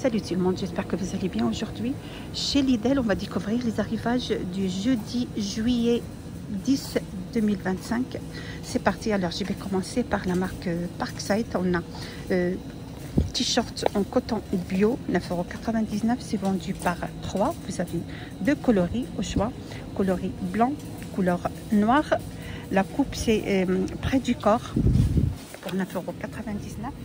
Salut tout le monde, j'espère que vous allez bien. Aujourd'hui, chez Lidl, on va découvrir les arrivages du jeudi juillet 10 2025. C'est parti, alors je vais commencer par la marque Parkside. On a t-shirt en coton bio, 9,99 €. C'est vendu par 3. Vous avez deux coloris au choix, coloris blanc, couleur noire. La coupe c'est près du corps pour 9,99 €.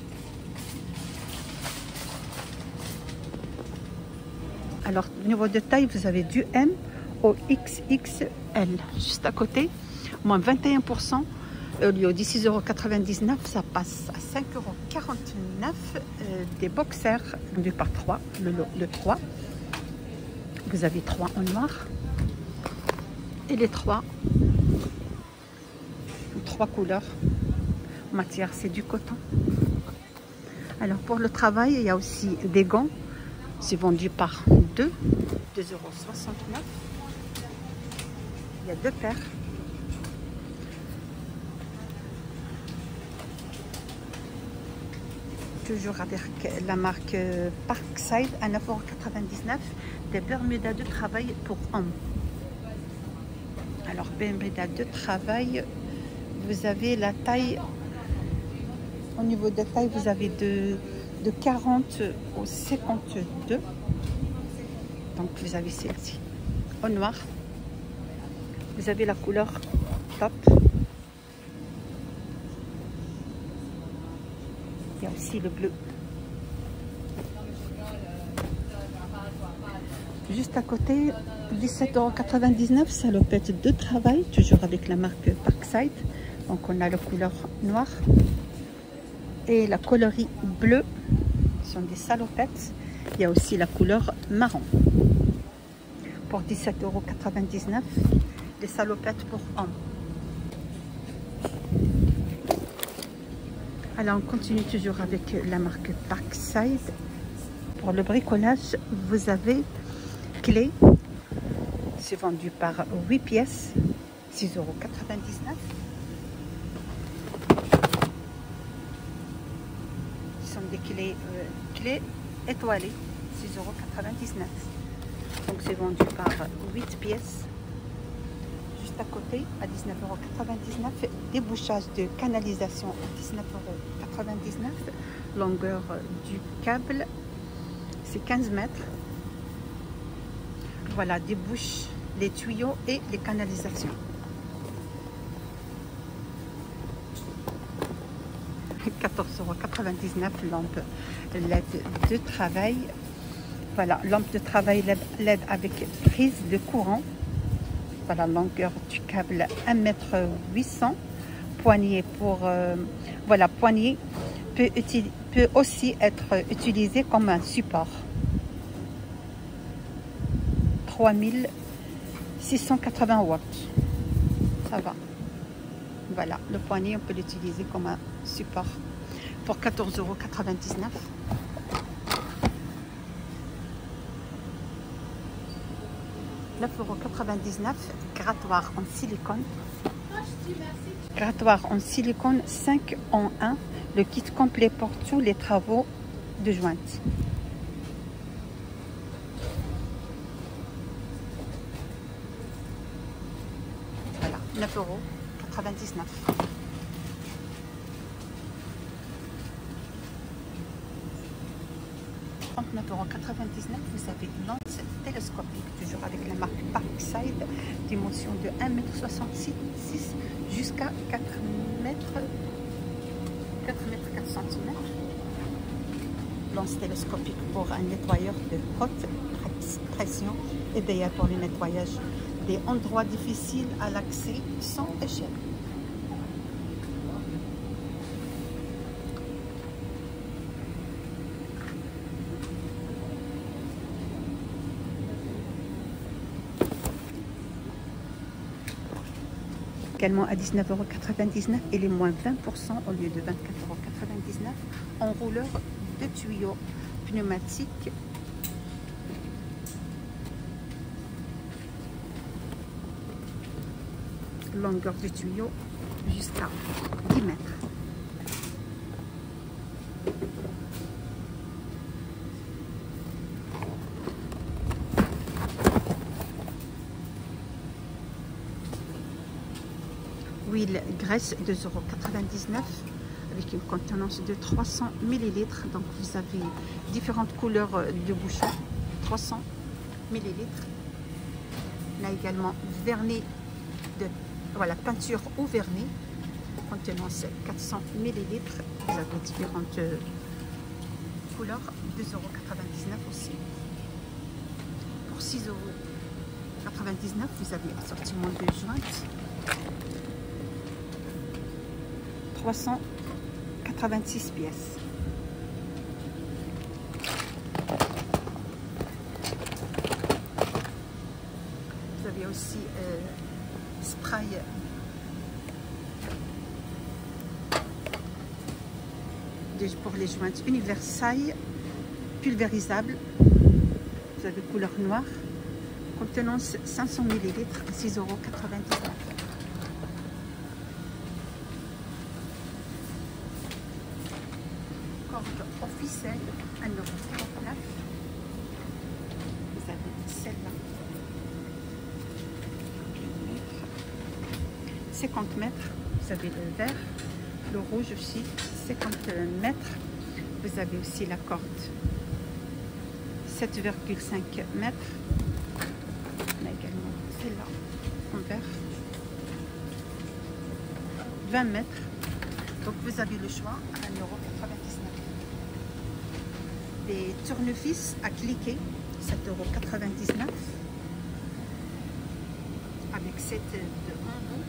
Alors, au niveau de taille, vous avez du M au XXL. Juste à côté, moins 21%. Au lieu de 6,99 €, ça passe à 5,49 €. Des boxers vendus par 3, le 3. Vous avez 3 en noir. Et les 3 couleurs. Matière, c'est du coton. Alors, pour le travail, il y a aussi des gants. C'est vendu par 2,69 €. Il y a deux paires. Toujours avec la marque Parkside à 9,99 €. Des Bermudas de travail pour hommes. Alors, Bermudas de travail, vous avez la taille. Au niveau de taille, vous avez de 40 au 52. Donc vous avez celle-ci au noir. Vous avez la couleur top. Il y a aussi le bleu. Juste à côté, 17,99 €, salopette de travail, toujours avec la marque Parkside. Donc on a la couleur noire et la coloris bleue. Ce sont des salopettes. Il y a aussi la couleur marron. Pour 17,99 €, les salopettes pour hommes. Alors on continue toujours avec la marque Parkside. Pour le bricolage, vous avez clé. C'est vendu par 8 pièces, 6,99 €. Ce sont des clés étoilées, 6,99 €. Donc c'est vendu par 8 pièces. Juste à côté, à 19,99 €, débouchage de canalisation à 19,99 €. Longueur du câble, c'est 15 mètres. Voilà, débouche les tuyaux et les canalisations. 14,99 €, lampe LED de travail. Voilà, lampe de travail LED avec prise de courant. Voilà, longueur du câble 1,8 m. Poignée pour... voilà, poignée peut aussi être utilisé comme un support. 3680 watts. Ça va. Voilà, le poignet, on peut l'utiliser comme un support. Pour 14,99 €. €, 9,99 €, grattoir en silicone. Grattoir en silicone 5 en 1. Le kit complet pour tous les travaux de jointe. Voilà, 9,99 €. €, vous avez une lance télescopique, toujours avec la marque Parkside, dimension de 1,66 m jusqu'à 4 m 4 cm. Lance télescopique pour un nettoyeur de haute pression, idéal pour le nettoyage des endroits difficiles à l'accès sans échelle. Également à 19,99 € et les moins 20% au lieu de 24,99 € enrouleur de tuyaux pneumatiques. Longueur du tuyau jusqu'à 10 mètres. huile graisse 2,99 € avec une contenance de 300 ml. Donc vous avez différentes couleurs de bouchons, 300 ml. On a également vernis de peinture ou vernis, contenance 400 ml. Vous avez différentes couleurs, 2,99 € aussi. Pour 6,99 €, vous avez assortiment de jointes, 386 pièces. Vous avez aussi spray pour les jointes universelles pulvérisable. Vous avez couleur noire, contenance 500 ml à 6,99 €. Corde officielle à 9,49 €. Vous avez celle-là, 50 mètres. Vous avez le vert, le rouge aussi, 50 mètres. Vous avez aussi la corde 7,5 mètres. On a également celle-là en vert, 20 mètres. Donc vous avez le choix à 1,99 €. Des tournevis à cliquer, 7,99 € avec cette de bambou.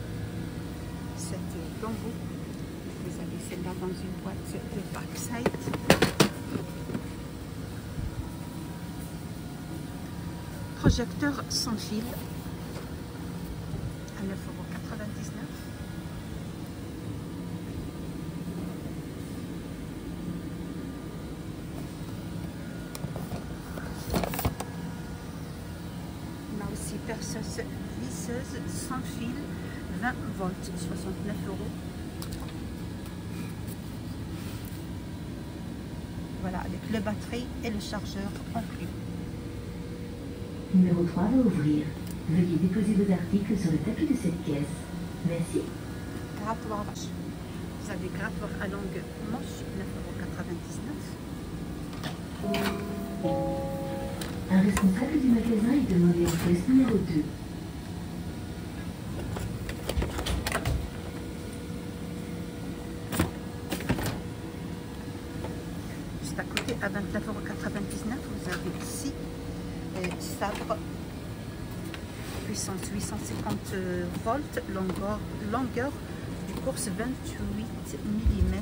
Cette bambou. Vous avez celle-là dans une boîte de Parkside. Projecteur sans fil à 9,99 €. On a aussi perceuse visseuse sans fil, 20 volts, 69 €. Voilà, avec le batterie et le chargeur inclus. Numéro 3 va ouvrir. Veuillez déposer vos articles sur le tapis de cette caisse. Merci. Grattoir. Vous avez grattoir à longue manche, 9,99 €. Un responsable du magasin est demandé en poste numéro 2. Juste à côté, à 29,99 €, vous avez ici sabre, puissance 850 volts, longueur du course 28 mm.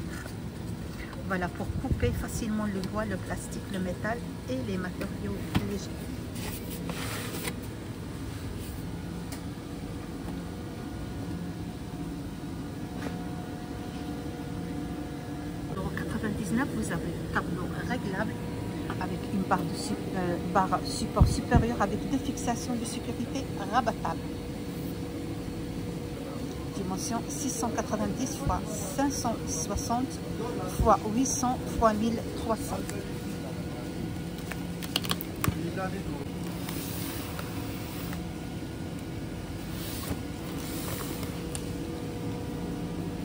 Voilà, pour couper facilement le bois, le plastique, le métal et les matériaux légers. Vous avez un tableau réglable avec une barre support supérieur avec deux fixations de sécurité rabattables. Dimension 690 x 560 x 800 x 1300.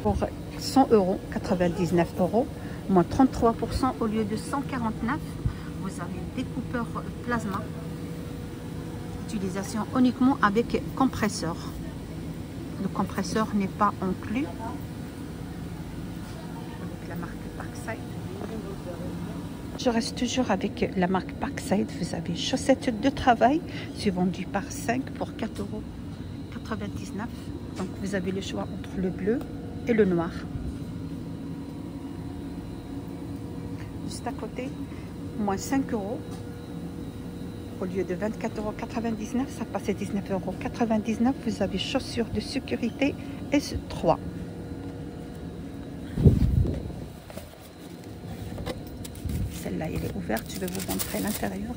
Pour 100 €, 99 €, moins 33% au lieu de 149. Vous avez découpeur plasma. Utilisation uniquement avec compresseur. Le compresseur n'est pas inclus. Avec la marque Parkside. Je reste toujours avec la marque Parkside. Vous avez chaussettes de travail. C'est vendu par 5 pour 4,99 €. Donc vous avez le choix entre le bleu et le noir. Juste à côté, moins 5 €. Au lieu de 24,99 €, ça passe à 19,99 €. Vous avez chaussures de sécurité S3. Celle-là, elle est ouverte. Je vais vous montrer l'intérieur.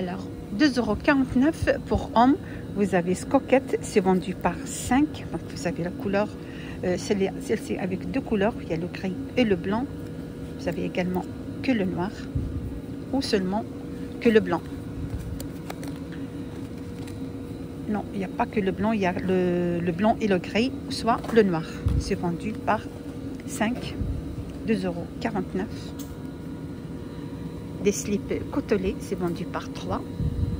Alors, 2,49 € pour hommes. Vous avez ce coquette, c'est vendu par 5. Donc, vous avez la couleur, celle-ci avec deux couleurs. Il y a le gris et le blanc. Vous avez également que le noir ou seulement que le blanc. Non, il n'y a pas que le blanc, il y a le blanc et le gris, soit le noir. C'est vendu par 5, 2,49 €. Des slips côtelés, c'est vendu par 3.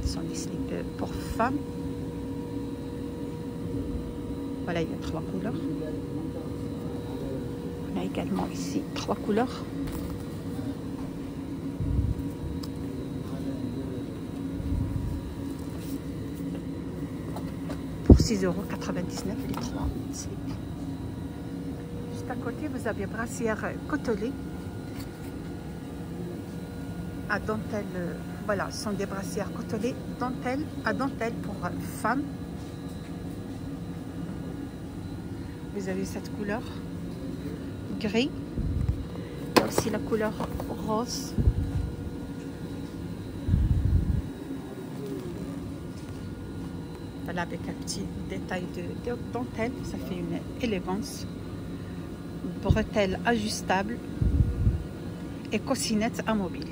Ce sont des slips pour femmes. Voilà, il y a 3 couleurs. On a également ici 3 couleurs. Pour 6,99 € les 3 slips. Juste à côté, vous avez brassière côtelée à dentelle. Voilà, ce sont des brassières côtelées dentelle à dentelle pour femmes. Vous avez cette couleur gris. Il y a aussi la couleur rose. Voilà, avec un petit détail de dentelle. Ça fait une élégance. Bretelles ajustables et coussinette amovible.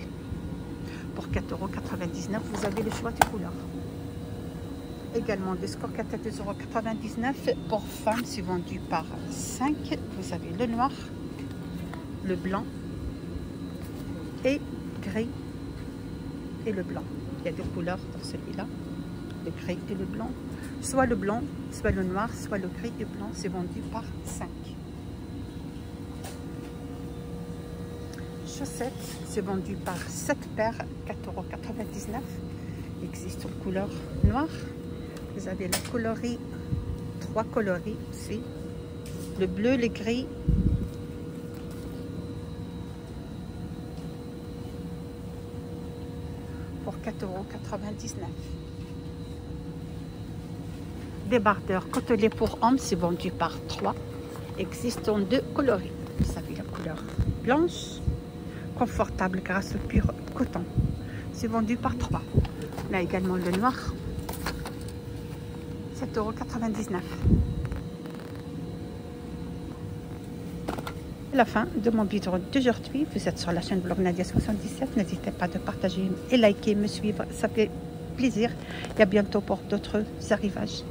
Pour 4,99 €, vous avez le choix de couleurs. Également des scoquettes à 2,99 € pour femmes, c'est vendu par 5. Vous avez le noir, le blanc et gris et le blanc. Il y a deux couleurs dans celui-là, le gris et le blanc. Soit le blanc, soit le noir, soit le gris et blanc, c'est vendu par 5. Chaussettes, c'est vendu par 7 paires, 4,99 €. Il existe en couleur noire. Vous avez la coloris, 3 coloris aussi. Le bleu, le gris. Pour 4,99 €. Débardeur côtelé pour hommes, c'est vendu par 3. Existe en 2 coloris. Vous avez la couleur blanche. Confortable grâce au pur coton. C'est vendu par 3. On a également le noir. 7,99 €. La fin de mon vidéo d'aujourd'hui. Vous êtes sur la chaîne Blog Nadia 77. N'hésitez pas de partager et liker, me suivre. Ça fait plaisir. Et à bientôt pour d'autres arrivages.